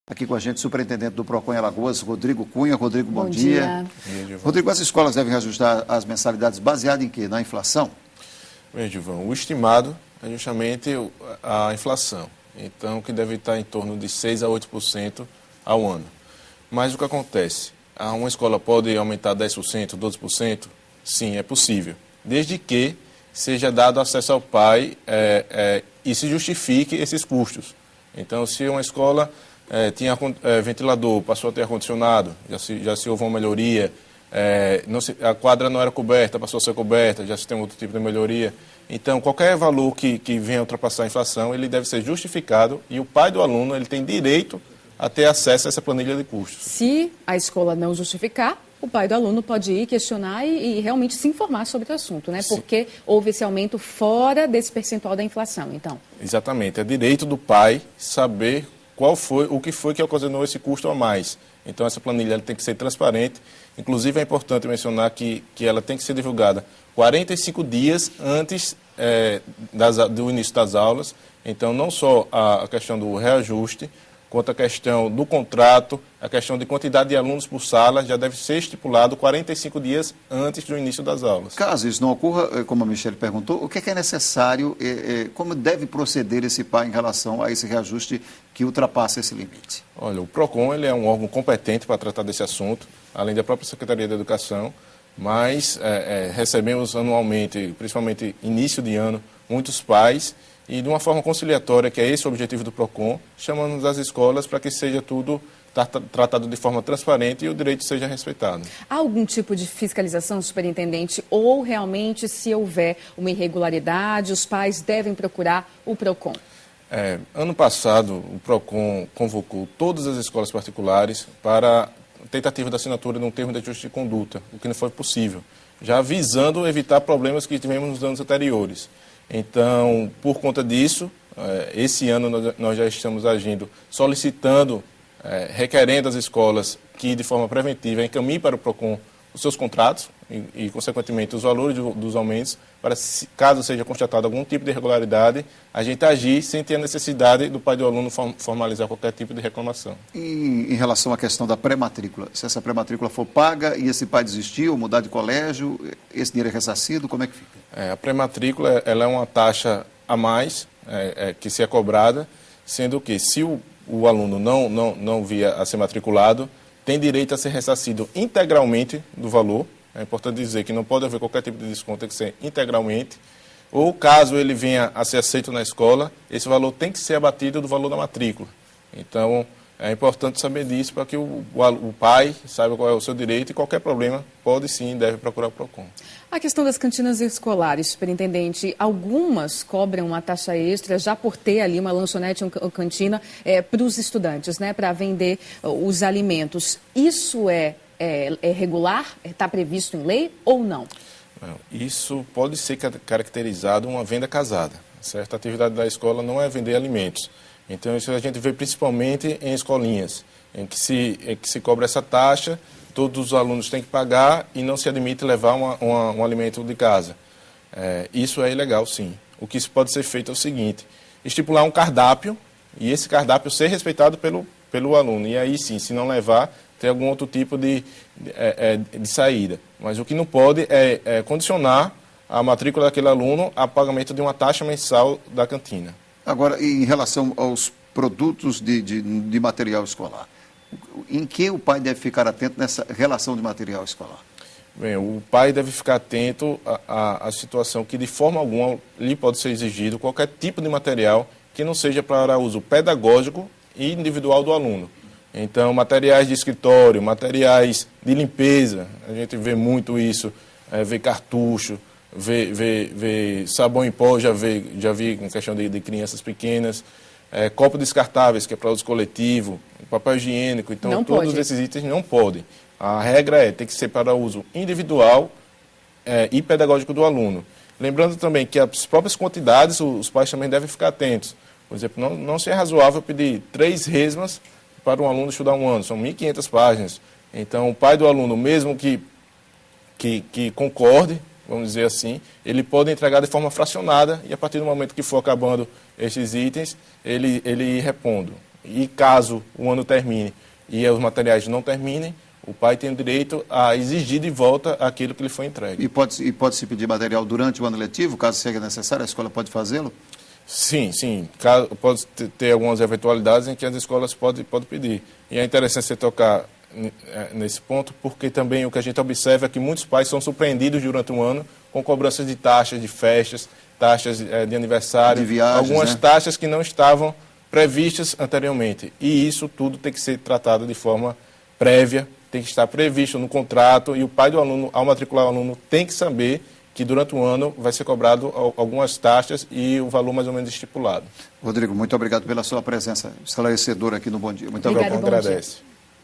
Aqui com a gente, superintendente do PROCON em Alagoas, Rodrigo Cunha. Rodrigo, bom dia. Dia, Rodrigo, as escolas devem reajustar as mensalidades baseadas em quê? Na inflação? Bem, Gilvão, o estimado é justamente a inflação. Então, que deve estar em torno de 6% a 8% ao ano. Mas o que acontece? Uma escola pode aumentar 10%, 12%? Sim, é possível. Desde que seja dado acesso ao pai e se justifique esses custos. Então, se uma escola tinha ventilador, passou a ter ar-condicionado, já se houve uma melhoria, a quadra não era coberta, passou a ser coberta, já se tem outro tipo de melhoria. Então, qualquer valor que venha ultrapassar a inflação, ele deve ser justificado e o pai do aluno ele tem direito a ter acesso a essa planilha de custos. Se a escola não justificar, o pai do aluno pode ir questionar e realmente se informar sobre o assunto, né? Sim. Porque houve esse aumento fora desse percentual da inflação, então. Exatamente, é direito do pai saber o que foi que ocasionou esse custo a mais. Então, essa planilha ela tem que ser transparente. Inclusive, é importante mencionar que ela tem que ser divulgada 45 dias antes do início das aulas. Então, não só a questão do reajuste, quanto a questão do contrato, a questão de quantidade de alunos por sala, já deve ser estipulado 45 dias antes do início das aulas. Caso isso não ocorra, como a Michele perguntou, o que é necessário, como deve proceder esse pai em relação a esse reajuste que ultrapassa esse limite? Olha, o PROCON ele é um órgão competente para tratar desse assunto, além da própria Secretaria da Educação, mas recebemos anualmente, principalmente início de ano, muitos pais e de uma forma conciliatória, que é esse o objetivo do PROCON, chamamos as escolas para que seja tudo tratado de forma transparente e o direito seja respeitado. Há algum tipo de fiscalização, superintendente, ou realmente, se houver uma irregularidade, os pais devem procurar o PROCON? Ano passado, o PROCON convocou todas as escolas particulares para a tentativa da assinatura de um termo de ajuste de conduta, o que não foi possível, já visando evitar problemas que tivemos nos anos anteriores. Então, por conta disso, esse ano nós já estamos agindo, solicitando, requerendo às escolas que, de forma preventiva, encaminhem para o PROCON os seus contratos e consequentemente, os valores dos aumentos, para, caso seja constatado algum tipo de irregularidade, a gente agir sem ter a necessidade do pai do aluno formalizar qualquer tipo de reclamação. E em relação à questão da pré-matrícula, se essa pré-matrícula for paga e esse pai desistir ou mudar de colégio, esse dinheiro é ressarcido, como é que fica? A pré-matrícula ela é uma taxa a mais que se é cobrada, sendo que se o aluno não vier a ser matriculado, tem direito a ser ressarcido integralmente do valor. É importante dizer que não pode haver qualquer tipo de desconto, tem que ser integralmente. Ou caso ele venha a ser aceito na escola, esse valor tem que ser abatido do valor da matrícula. Então, é importante saber disso para que o pai saiba qual é o seu direito e qualquer problema pode sim, deve procurar o PROCON. A questão das cantinas escolares, superintendente, algumas cobram uma taxa extra já por ter ali uma lanchonete ou cantina para os estudantes, né, para vender os alimentos. Isso é regular? Está previsto em lei ou não? Isso pode ser caracterizado uma venda casada, certo? A atividade da escola não é vender alimentos. Então, isso a gente vê principalmente em escolinhas, em que se cobra essa taxa, todos os alunos têm que pagar e não se admite levar um alimento de casa. Isso é ilegal, sim. O que pode ser feito é o seguinte, estipular um cardápio e esse cardápio ser respeitado pelo aluno. E aí, sim, se não levar, ter algum outro tipo de saída. Mas o que não pode é condicionar a matrícula daquele aluno a pagamento de uma taxa mensal da cantina. Agora, em relação aos produtos de material escolar, em que o pai deve ficar atento nessa relação de material escolar? Bem, o pai deve ficar atento à situação que, de forma alguma, lhe pode ser exigido qualquer tipo de material que não seja para uso pedagógico e individual do aluno. Então, materiais de escritório, materiais de limpeza, a gente vê muito isso, vê cartucho, vê sabão em pó, já vi com questão de crianças pequenas, copo descartáveis, que é para uso coletivo, papel higiênico, então não todos pode. Esses itens não podem. A regra tem que ser para uso individual e pedagógico do aluno. Lembrando também que as próprias quantidades, os pais também devem ficar atentos. Por exemplo, não se é razoável pedir 3 resmas para um aluno estudar um ano, são 1.500 páginas. Então, o pai do aluno, mesmo que concorde, vamos dizer assim, ele pode entregar de forma fracionada e a partir do momento que for acabando esses itens, ele ir repondo. E caso o ano termine e os materiais não terminem, o pai tem o direito a exigir de volta aquilo que lhe foi entregue. E pode-se pedir material durante o ano letivo, caso seja necessário, a escola pode fazê-lo? Sim. Pode ter algumas eventualidades em que as escolas podem pedir. E é interessante você tocar nesse ponto, porque também o que a gente observa é que muitos pais são surpreendidos durante o ano com cobranças de taxas de festas, taxas de aniversário, de viagens, algumas né? taxas que não estavam previstas anteriormente. E isso tudo tem que ser tratado de forma prévia, tem que estar previsto no contrato, e o pai do aluno, ao matricular o aluno, tem que saber que durante o ano vai ser cobrado algumas taxas e o valor mais ou menos estipulado. Rodrigo, muito obrigado pela sua presença esclarecedora aqui no Bom Dia. Muito Obrigada, obrigado. Agradece.